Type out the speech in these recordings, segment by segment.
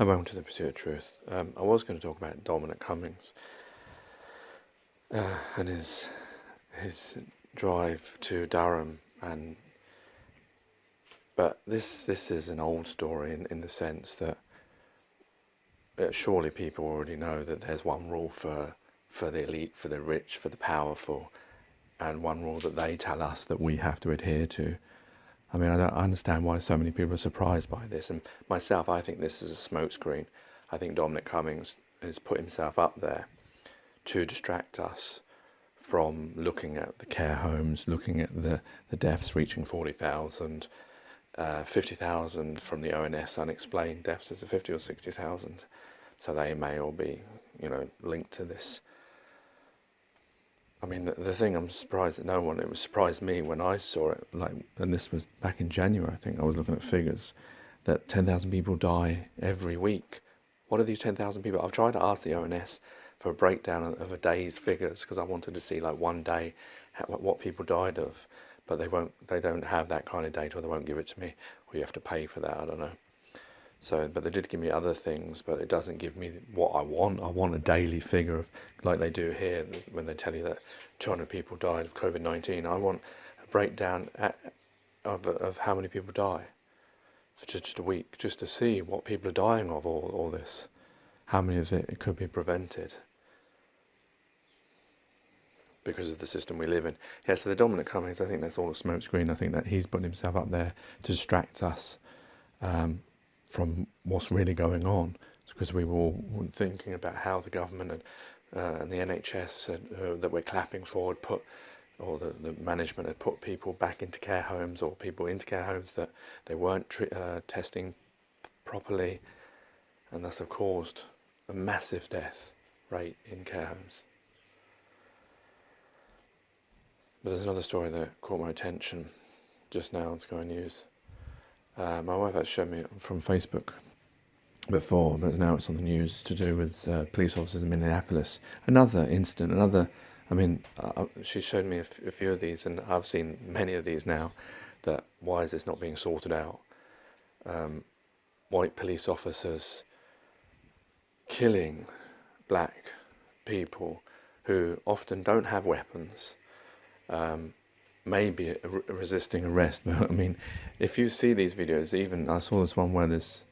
Hi, welcome to the Pursuit of Truth. I was going to talk about Dominic Cummings and his drive to Durham, but this is an old story in the sense that surely people already know that there's one rule for the elite, for the rich, for the powerful, and one rule that they tell us that we have to adhere to. I mean, I don't understand why so many people are surprised by this. And myself, I think this is a smokescreen. I think Dominic Cummings has put himself up there to distract us from looking at the care homes, looking at the deaths reaching 40,000, 50,000 from the ONS unexplained deaths. Is it 50 or 60,000? So they may all be, linked to this. I mean, the thing I'm surprised that it surprised me when I saw it, and this was back in January, I think I was looking at figures, that 10,000 people die every week. What are these 10,000 people? I've tried to ask the ONS for a breakdown of a day's figures because I wanted to see one day what people died of, but they don't have that kind of data, or they won't give it to me, or you have to pay for that, I don't know. So, but they did give me other things, but it doesn't give me what I want. I want a daily figure of, like they do here, when they tell you that 200 people died of COVID-19. I want a breakdown of how many people die for just a week, just to see what people are dying of all this. How many of it could be prevented because of the system we live in. Yeah, so the Dominic Cummings, I think that's all a smokescreen. I think that he's put himself up there to distract us from what's really going on. It's because we were all thinking about how the government and the NHS that we're clapping for or the management had put people back into care homes, or people into care homes that they weren't testing properly, and thus have caused a massive death rate in care homes. But there's another story that caught my attention just now on Sky News. My wife had showed me from Facebook before, but now it's on the news, to do with police officers in Minneapolis. Another incident, she showed me a few of these, and I've seen many of these now, that why is this not being sorted out? White police officers killing black people who often don't have weapons, maybe resisting arrest. But I mean, if you see these videos, even I saw this one where this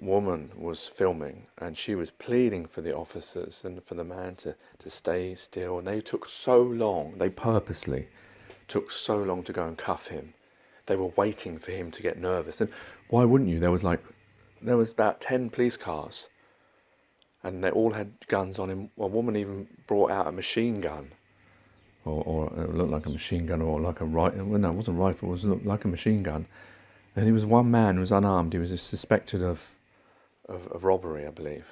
woman was filming and she was pleading for the officers and for the man to stay still, and they purposely took so long to go and cuff him. They were waiting for him to get nervous. And why wouldn't you? There was about 10 police cars and they all had guns on him. A woman even brought out a machine gun, or it looked like a machine gun, or like a rifle. Well, no, it wasn't a rifle, it looked like a machine gun. And he was one man who was unarmed. He was suspected of robbery, I believe.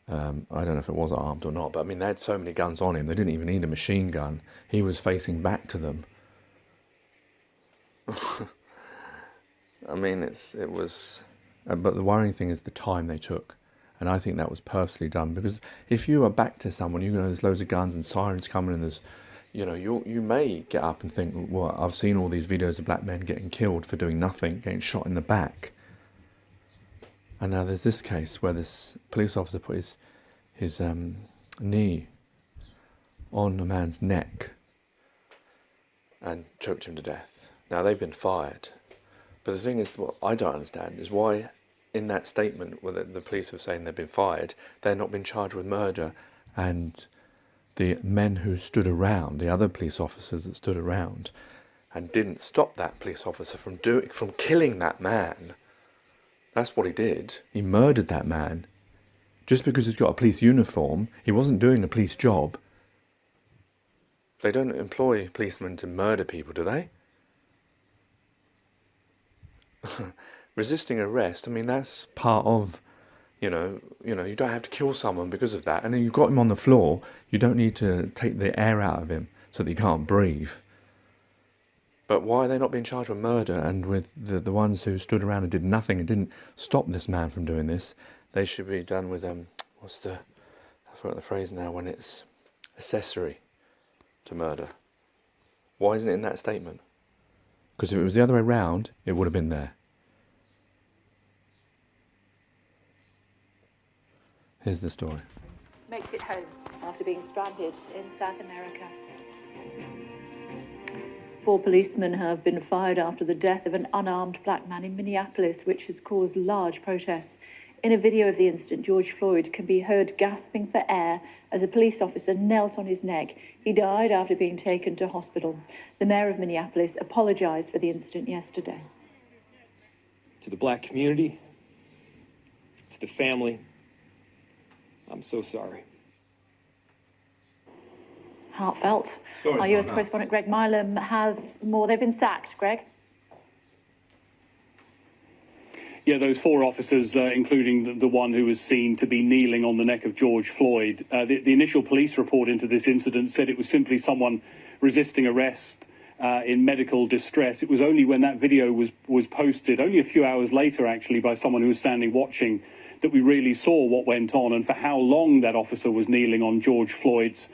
I don't know if it was armed or not, but I mean, they had so many guns on him, they didn't even need a machine gun. He was facing back to them. I mean, it was... but the worrying thing is the time they took. And I think that was purposely done, because if you are back to someone, there's loads of guns and sirens coming, and there's, you may get up and think, well, I've seen all these videos of black men getting killed for doing nothing, getting shot in the back. And now there's this case where this police officer put his knee on a man's neck and choked him to death. Now they've been fired. But the thing is, what I don't understand is why in that statement where the police are saying they've been fired, they're not been charged with murder, and the men who stood around, the other police officers that stood around and didn't stop that police officer from killing that man. That's what he did. He murdered that man. Just because he's got a police uniform, he wasn't doing a police job. They don't employ policemen to murder people, do they? Resisting arrest, I mean, that's part of, you don't have to kill someone because of that. And then you've got him on the floor, you don't need to take the air out of him so that he can't breathe. But why are they not being charged with murder? And with the ones who stood around and did nothing and didn't stop this man from doing this, they should be done with, I forgot the phrase now, when it's accessory to murder. Why isn't it in that statement? Because if it was the other way round, it would have been there. Here's the story. Makes it home after being stranded in South America. 4 policemen have been fired after the death of an unarmed black man in Minneapolis, which has caused large protests. In a video of the incident, George Floyd can be heard gasping for air as a police officer knelt on his neck. He died after being taken to hospital. The mayor of Minneapolis apologized for the incident yesterday. To the black community, to the family, I'm so sorry. Heartfelt. Sorry, Our US correspondent Greg Milam has more. They've been sacked, Greg. Yeah, those 4 officers, including the one who was seen to be kneeling on the neck of George Floyd. The initial police report into this incident said it was simply someone resisting arrest in medical distress. It was only when that video was posted, only a few hours later actually, by someone who was standing watching, that we really saw what went on and for how long that officer was kneeling on George Floyd's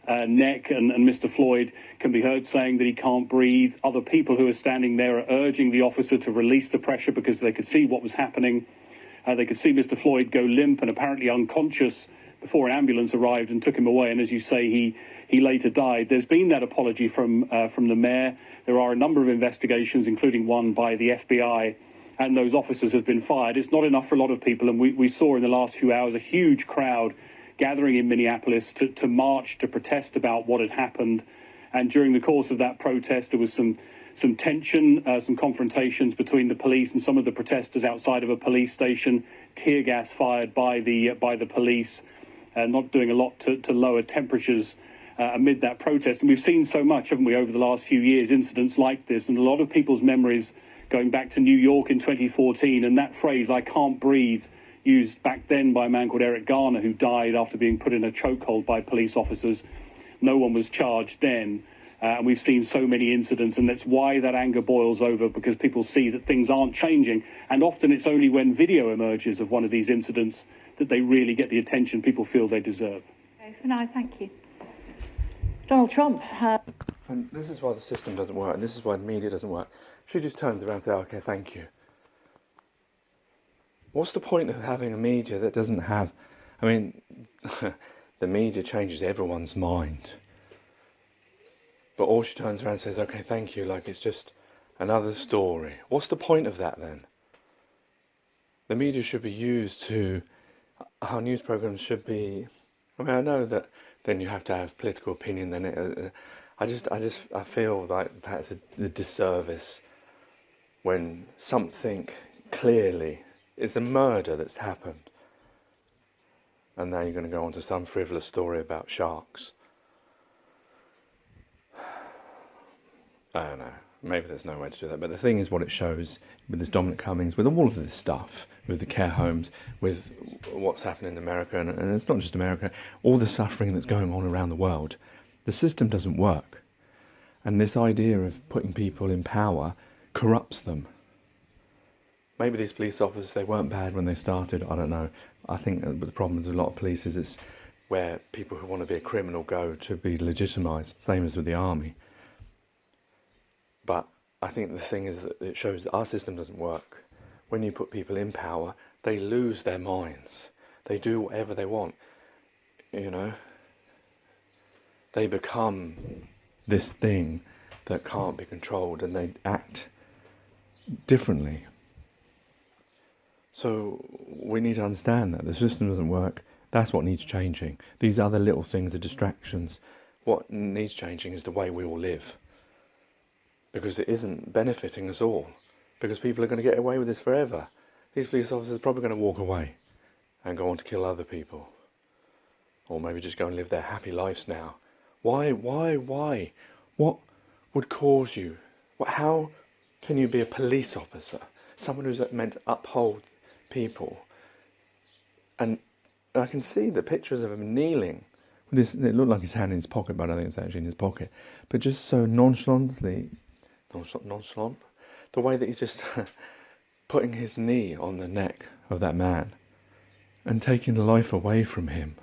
neck. And Mr. Floyd can be heard saying that he can't breathe. Other people who are standing there are urging the officer to release the pressure because they could see what was happening. They could see Mr. Floyd go limp and apparently unconscious before an ambulance arrived and took him away. And as you say, he later died. There's been that apology from the mayor. There are a number of investigations, including one by the FBI, and those officers have been fired. It's not enough for a lot of people, and we saw in the last few hours a huge crowd gathering in Minneapolis to march, to protest about what had happened. And during the course of that protest, there was some tension, some confrontations between the police and some of the protesters outside of a police station, tear gas fired by the police, not doing a lot to lower temperatures amid that protest. And we've seen so much, haven't we, over the last few years, incidents like this, and a lot of people's memories going back to New York in 2014, and that phrase, "I can't breathe," used back then by a man called Eric Garner, who died after being put in a chokehold by police officers. No one was charged then. And we've seen so many incidents, and that's why that anger boils over, because people see that things aren't changing. And often it's only when video emerges of one of these incidents that they really get the attention people feel they deserve. Okay, for now, thank you. Donald Trump. And this is why the system doesn't work, and this is why the media doesn't work. She just turns around and says, okay, thank you. What's the point of having a media that doesn't have... I mean, the media changes everyone's mind. But all she turns around and says, okay, thank you, like it's just another story. What's the point of that then? The media should be used to... Our news programmes should be... I mean, I know that then you have to have political opinion, then I feel like that's a disservice when something clearly... It's a murder that's happened. And now you're going to go on to some frivolous story about sharks. I don't know. Maybe there's no way to do that. But the thing is, what it shows with this Dominic Cummings, with all of this stuff, with the care homes, with what's happening in America, and it's not just America, all the suffering that's going on around the world, the system doesn't work. And this idea of putting people in power corrupts them. Maybe these police officers, they weren't bad when they started, I don't know. I think the problem with a lot of police is it's where people who want to be a criminal go to be legitimised, same as with the army. But I think the thing is that it shows that our system doesn't work. When you put people in power, they lose their minds. They do whatever they want, you know. They become this thing that can't be controlled, and they act differently. So we need to understand that the system doesn't work. That's what needs changing. These other little things are distractions. What needs changing is the way we all live. Because it isn't benefiting us all. Because people are going to get away with this forever. These police officers are probably going to walk away and go on to kill other people. Or maybe just go and live their happy lives now. Why? What would cause you? How can you be a police officer? Someone who's meant to uphold people. And I can see the pictures of him kneeling. It looked like his hand in his pocket, but I don't think it's actually in his pocket. But just so nonchalantly, nonchalant, the way that he's just putting his knee on the neck of that man and taking the life away from him.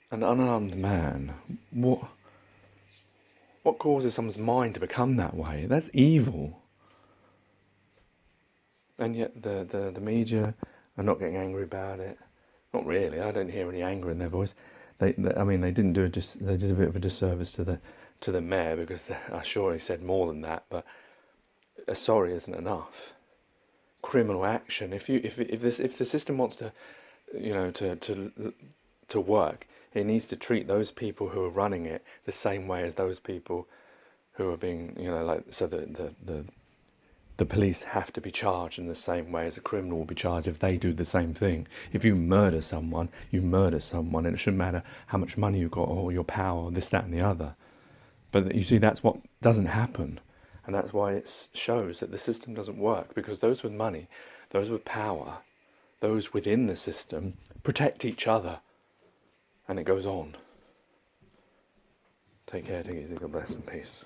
An unarmed man, what causes someone's mind to become that way? That's evil. And yet the media are not getting angry about it. Not really. I don't hear any anger in their voice. I mean, they didn't do it. They did a bit of a disservice to the mayor, because I'm sure he said more than that. But a sorry isn't enough. Criminal action. If the system wants to, to work, it needs to treat those people who are running it the same way as those people who are being, so the police have to be charged in the same way as a criminal will be charged if they do the same thing. If you murder someone, you murder someone, and it shouldn't matter how much money you've got or your power or this, that and the other. But you see, that's what doesn't happen. And that's why it shows that the system doesn't work, because those with money, those with power, those within the system protect each other. And it goes on. Take care, take it easy, God bless and peace.